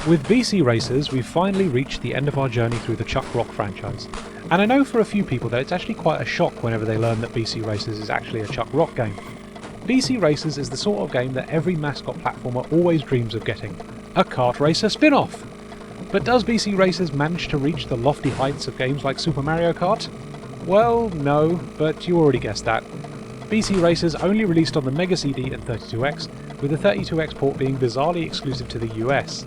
With BC Racers, we've finally reached the end of our journey through the Chuck Rock franchise. And I know for a few people that it's actually quite a shock whenever they learn that BC Racers is actually a Chuck Rock game. BC Racers is the sort of game that every mascot platformer always dreams of getting. A kart racer spin-off! But does BC Racers manage to reach the lofty heights of games like Super Mario Kart? Well, no, but you already guessed that. BC Racers only released on the Mega CD and 32X, with the 32X port being bizarrely exclusive to the US.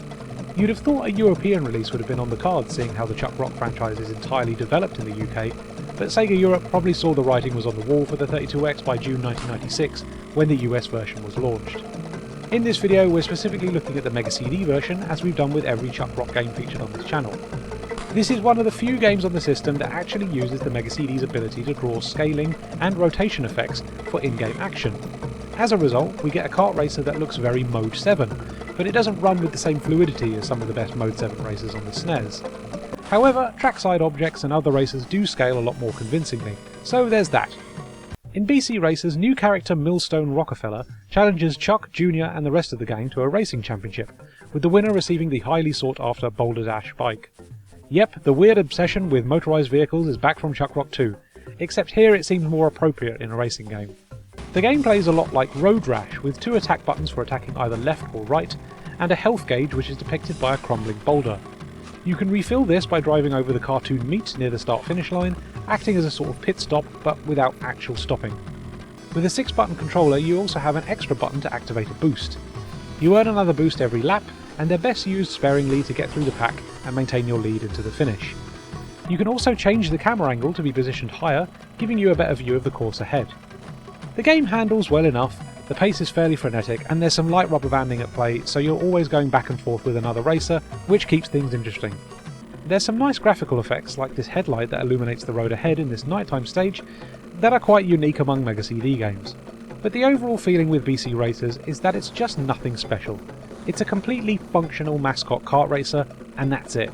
You'd have thought a European release would have been on the cards, seeing how the Chuck Rock franchise is entirely developed in the UK, but Sega Europe probably saw the writing was on the wall for the 32X by June 1996, when the US version was launched. In this video, we're specifically looking at the Mega CD version, as we've done with every Chuck Rock game featured on this channel. This is one of the few games on the system that actually uses the Mega CD's ability to draw scaling and rotation effects for in-game action. As a result, we get a kart racer that looks very Mode 7, but it doesn't run with the same fluidity as some of the best Mode 7 racers on the SNES. However, trackside objects and other racers do scale a lot more convincingly, so there's that. In BC Racers, new character Millstone Rockefeller challenges Chuck, Jr. and the rest of the gang to a racing championship, with the winner receiving the highly sought after Boulder Dash bike. Yep, the weird obsession with motorised vehicles is back from Chuck Rock 2, except here it seems more appropriate in a racing game. The game plays a lot like Road Rash, with 2 attack buttons for attacking either left or right, and a health gauge which is depicted by a crumbling boulder. You can refill this by driving over the cartoon meet near the start-finish line, acting as a sort of pit stop, but without actual stopping. With a 6-button controller, you also have an extra button to activate a boost. You earn another boost every lap, and they're best used sparingly to get through the pack and maintain your lead into the finish. You can also change the camera angle to be positioned higher, giving you a better view of the course ahead. The game handles well enough, the pace is fairly frenetic, and there's some light rubber banding at play, so you're always going back and forth with another racer, which keeps things interesting. There's some nice graphical effects, like this headlight that illuminates the road ahead in this nighttime stage, that are quite unique among Mega CD games. But the overall feeling with BC Racers is that it's just nothing special. It's a completely functional mascot kart racer, and that's it.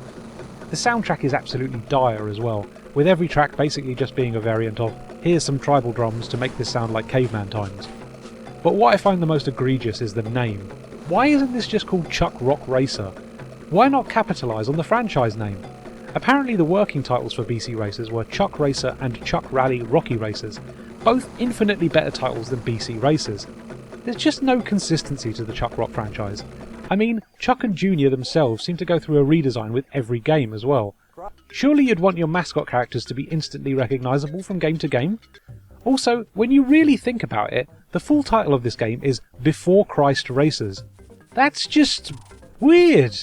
The soundtrack is absolutely dire as well, with every track basically just being a variant of "here's some tribal drums to make this sound like caveman times." But what I find the most egregious is the name. Why isn't this just called Chuck Rock Racer? Why not capitalise on the franchise name? Apparently the working titles for BC Racers were Chuck Racer and Chuck Rally Rocky Racers, both infinitely better titles than BC Racers. There's just no consistency to the Chuck Rock franchise. I mean, Chuck and Jr. themselves seem to go through a redesign with every game as well. Surely you'd want your mascot characters to be instantly recognisable from game to game? Also, when you really think about it, the full title of this game is Before Christ Racers. That's just weird.